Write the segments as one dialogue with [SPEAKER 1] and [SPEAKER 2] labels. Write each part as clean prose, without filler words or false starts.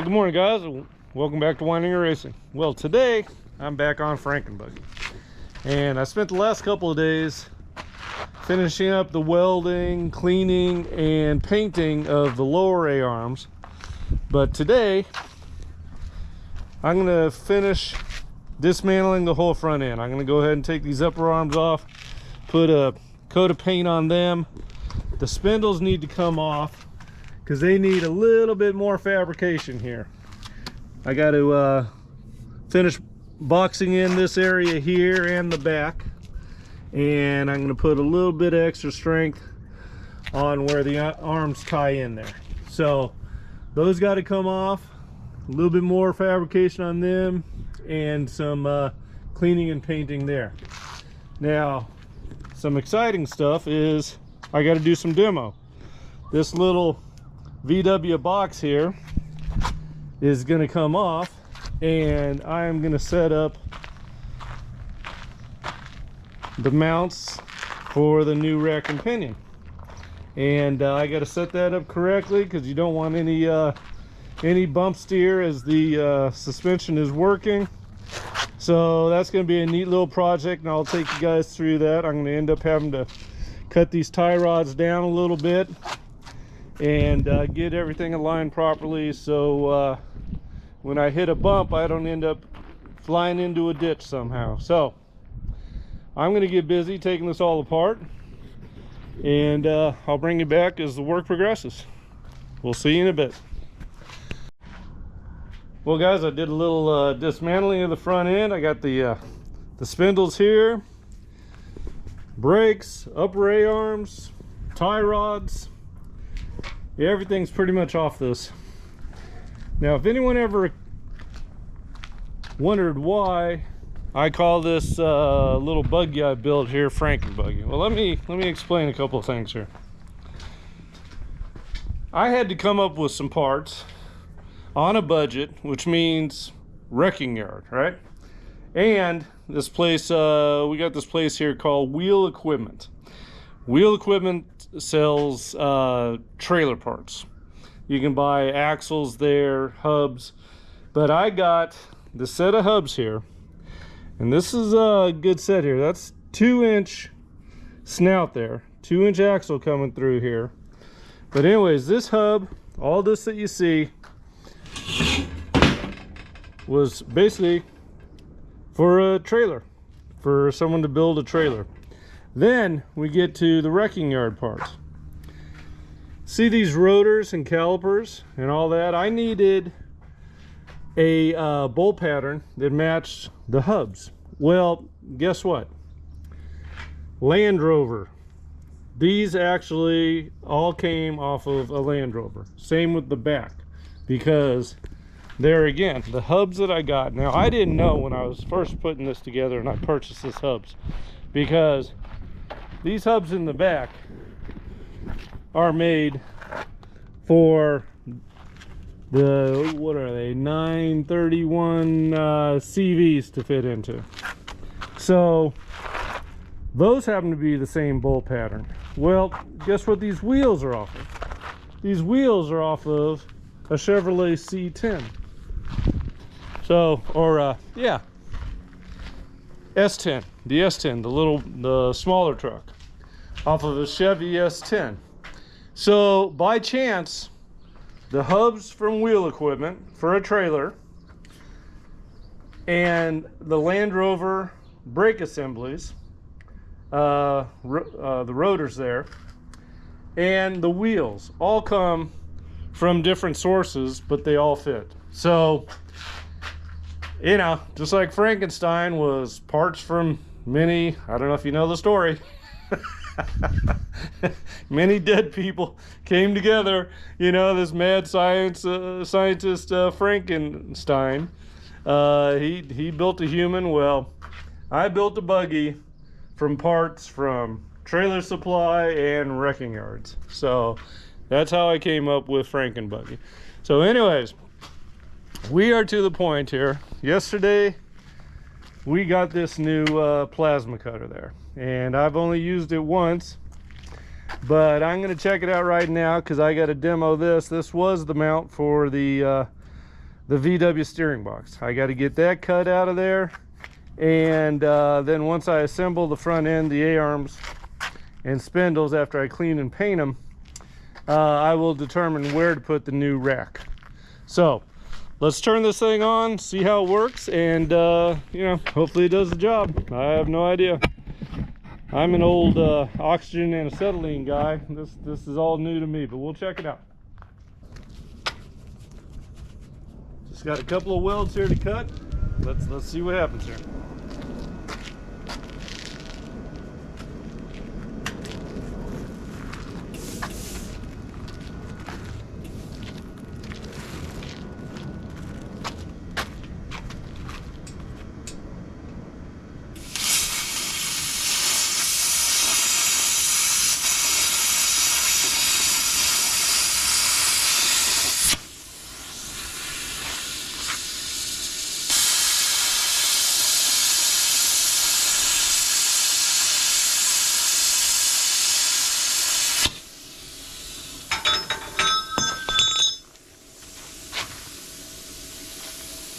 [SPEAKER 1] Good morning, guys. Welcome back to Winding and Racing. Well, today I'm back on Frankenbuggy, and I spent the last couple of days finishing up the welding, cleaning, and painting of the lower A-arms. But today I'm going to finish dismantling the whole front end. I'm going to go ahead and take these upper arms off, put a coat of paint on them. The spindles need to come off because they need a little bit more fabrication here. I got to finish boxing in this area here and the back, and I'm going to put a little bit of extra strength on where the arms tie in there. So those got to come off, a little bit more fabrication on them, and some cleaning and painting there. Now, some exciting stuff is I got to do some demo. This little VW box here is going to come off, and I am going to set up the mounts for the new rack and pinion. And I got to set that up correctly because you don't want any bump steer as the suspension is working. So that's going to be a neat little project, and I'll take you guys through that. I'm going to end up having to cut these tie rods down a little bit and get everything aligned properly, so when I hit a bump I don't end up flying into a ditch somehow. So I'm going to get busy taking this all apart, and I'll bring you back as the work progresses. We'll see you in a bit. Well, guys, I did a little dismantling of the front end. I got the spindles here, brakes, upper A-arms, tie rods. Yeah, everything's pretty much off this. Now, if anyone ever wondered why I call this little buggy I built here Frankenbuggy, well, let me explain a couple of things here. I had to come up with some parts on a budget, which means wrecking yard, right? And this place, we got this place here called Wheel Equipment. Wheel Equipment sells trailer parts. You can buy axles there, hubs, but I got the set of hubs here, and this is a good set here. That's 2-inch snout there, 2-inch axle coming through here. But anyways, this hub, all this that you see, was basically for a trailer, for someone to build a trailer. Then we get to the wrecking yard parts. See these rotors and calipers and all that? I needed a bolt pattern that matched the hubs. Well, guess what? Land Rover. These actually all came off of a Land Rover. Same with the back, because there again, the hubs that I got. Now, I didn't know when I was first putting this together and I purchased this hubs, because these hubs in the back are made for the, what are they, 931 CVs to fit into. So those happen to be the same bolt pattern. Well, guess what these wheels are off of? These wheels are off of a Chevrolet C10. So, or yeah, S10, the S10, the smaller truck, off of a Chevy S10. So by chance, the hubs from Wheel Equipment for a trailer, and the Land Rover brake assemblies, the rotors there, and the wheels all come from different sources, but they all fit. So, you know, just like Frankenstein was parts from many, I don't know if you know the story, many dead people came together. You know, this mad scientist Frankenstein, he built a human. Well, I built a buggy from parts from Trailer Supply and wrecking yards. So that's how I came up with Frankenbuggy. So anyways, we are to the point here. Yesterday we got this new plasma cutter there, and I've only used it once, but I'm going to check it out right now because I got to demo this. This was the mount for the the VW steering box. I got to get that cut out of there, and then once I assemble the front end, the A-arms and spindles, after I clean and paint them, I will determine where to put the new rack. So let's turn this thing on, see how it works, and you know, hopefully it does the job. I have no idea. I'm an old oxygen and acetylene guy. This is all new to me, but we'll check it out. Just got a couple of welds here to cut. Let's see what happens here.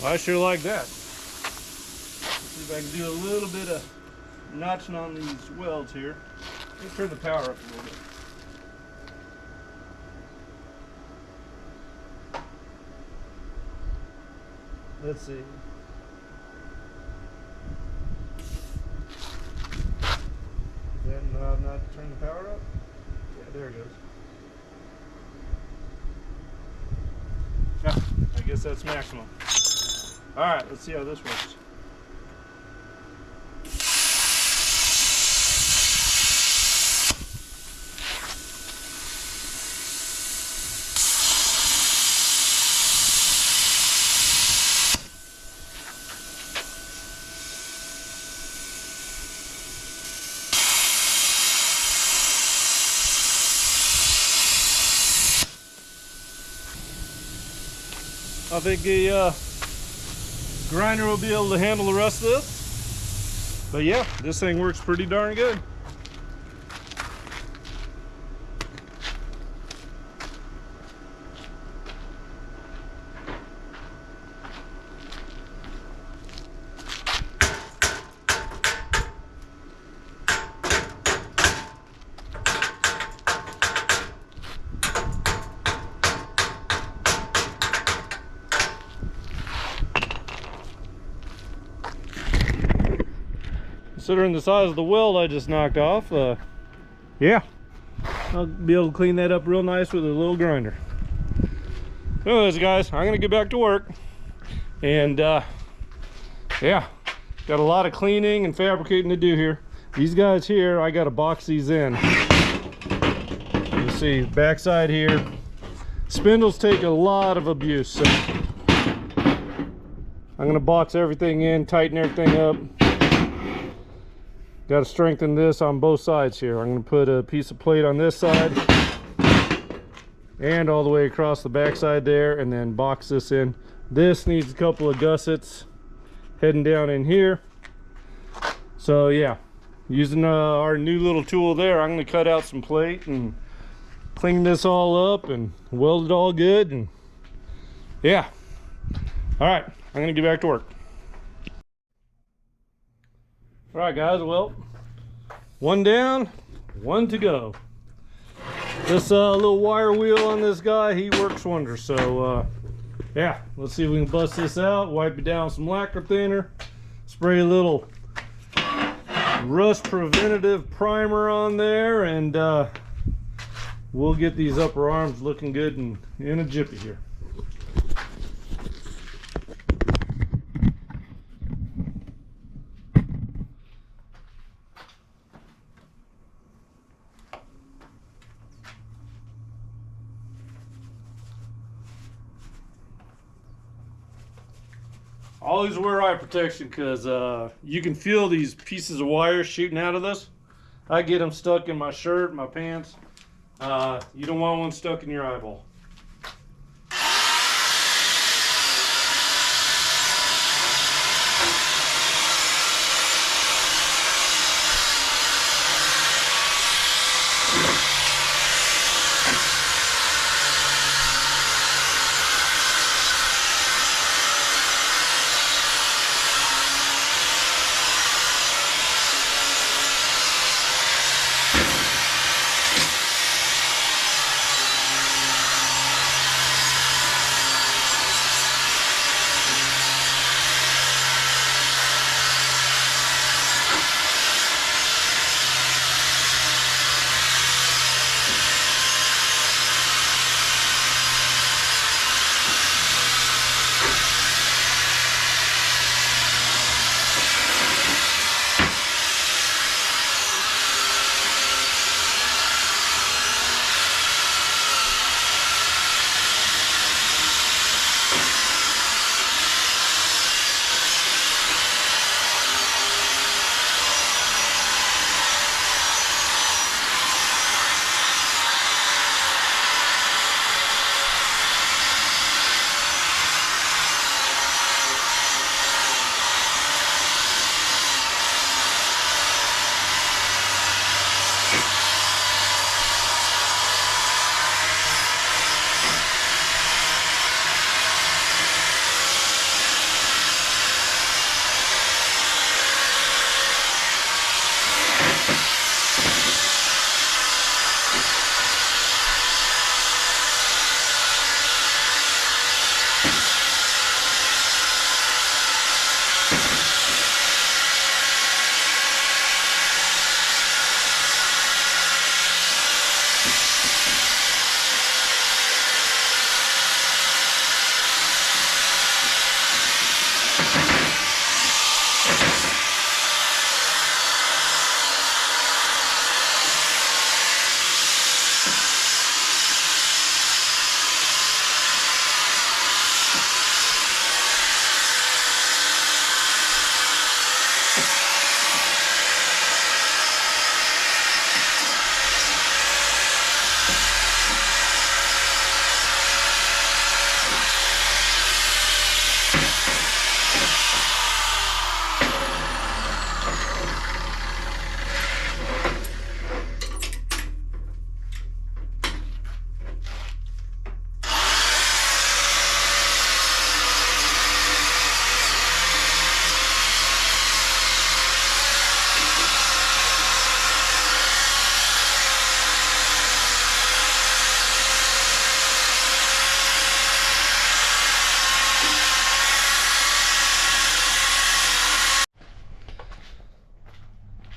[SPEAKER 1] I sure like that. Let's see if I can do a little bit of notching on these welds here. Let's turn the power up a little bit. Let's see. Then not turn the power up? Yeah, there it goes. Yeah, I guess that's maximum. All right, let's see how this works. I think the grinder will be able to handle the rest of this. But yeah, this thing works pretty darn good. Considering the size of the weld I just knocked off, yeah, I'll be able to clean that up real nice with a little grinder. Anyways, guys, I'm gonna get back to work, and yeah, got a lot of cleaning and fabricating to do here. These guys here, I gotta box these in. You see, backside here, spindles take a lot of abuse, so I'm gonna box everything in, tighten everything up. Got to strengthen this on both sides here. I'm going to put a piece of plate on this side and all the way across the back side there, and then box this in. This needs a couple of gussets heading down in here. So yeah, using our new little tool there, I'm going to cut out some plate and clean this all up and weld it all good. And yeah, all right, I'm going to get back to work. All right, guys, well, one down, one to go. This little wire wheel on this guy, he works wonders. So yeah, let's see if we can bust this out, wipe it down with some lacquer thinner, spray a little rust preventative primer on there, and we'll get these upper arms looking good and in a jiffy here. Always wear eye protection, because you can feel these pieces of wire shooting out of this. I get them stuck in my shirt, my pants. You don't want one stuck in your eyeball.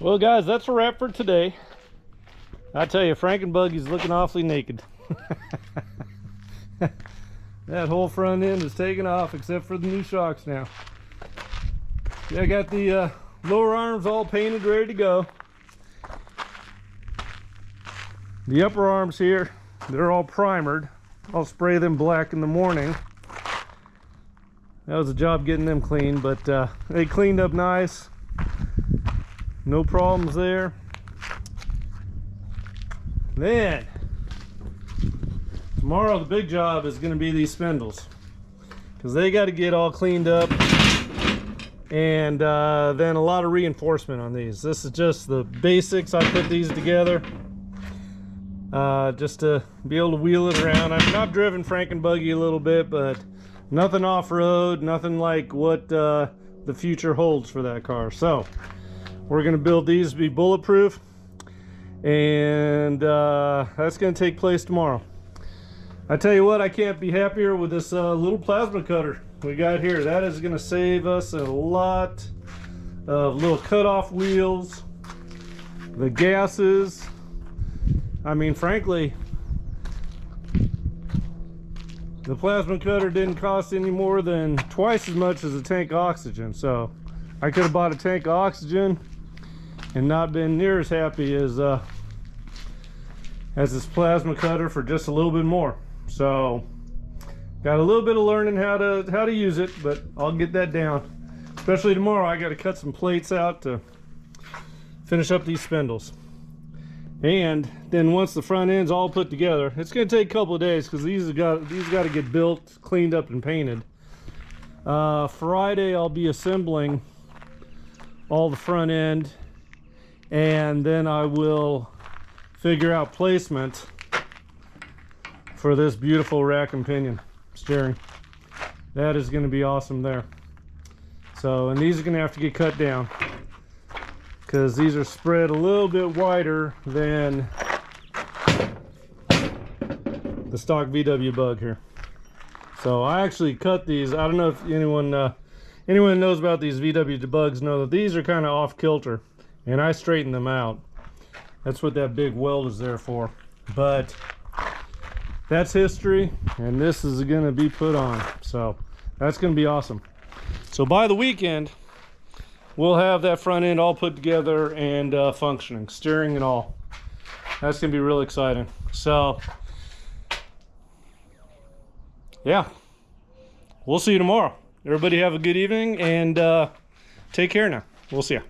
[SPEAKER 1] Well, guys, that's a wrap for today. I tell you, Frankenbuggy's looking awfully naked. That whole front end is taken off except for the new shocks now. Yeah, I got the lower arms all painted, ready to go. The upper arms here, they're all primered. I'll spray them black in the morning. That was a job getting them clean, but they cleaned up nice. No problems there. Then tomorrow the big job is going to be these spindles, because they got to get all cleaned up, and then a lot of reinforcement on these. This is just the basics. I put these together just to be able to wheel it around. I've driven Frankenbuggy a little bit, but nothing off-road, nothing like what the future holds for that car. So we're going to build these to be bulletproof, and that's going to take place tomorrow. I tell you what, I can't be happier with this little plasma cutter we got here. That is going to save us a lot of little cut-off wheels, the gases. I mean, frankly, the plasma cutter didn't cost any more than twice as much as a tank of oxygen. So I could have bought a tank of oxygen and not been near as happy as this plasma cutter for just a little bit more. So got a little bit of learning how to use it, but I'll get that down. Especially tomorrow, I got to cut some plates out to finish up these spindles. And then once the front end's all put together, it's going to take a couple of days, because these got to get built, cleaned up, and painted. Friday I'll be assembling all the front end, and then I will figure out placement for this beautiful rack and pinion steering. That is going to be awesome there. So, and these are going to have to get cut down, because these are spread a little bit wider than the stock VW Bug here. So I actually cut these. I don't know if anyone knows about these VW Bugs know that these are kind of off kilter, and I straightened them out. That's what that big weld is there for. But that's history, and this is going to be put on. So that's going to be awesome. So by the weekend, we'll have that front end all put together and functioning, steering and all. That's going to be really exciting. So yeah, we'll see you tomorrow. Everybody have a good evening, and take care now. We'll see you.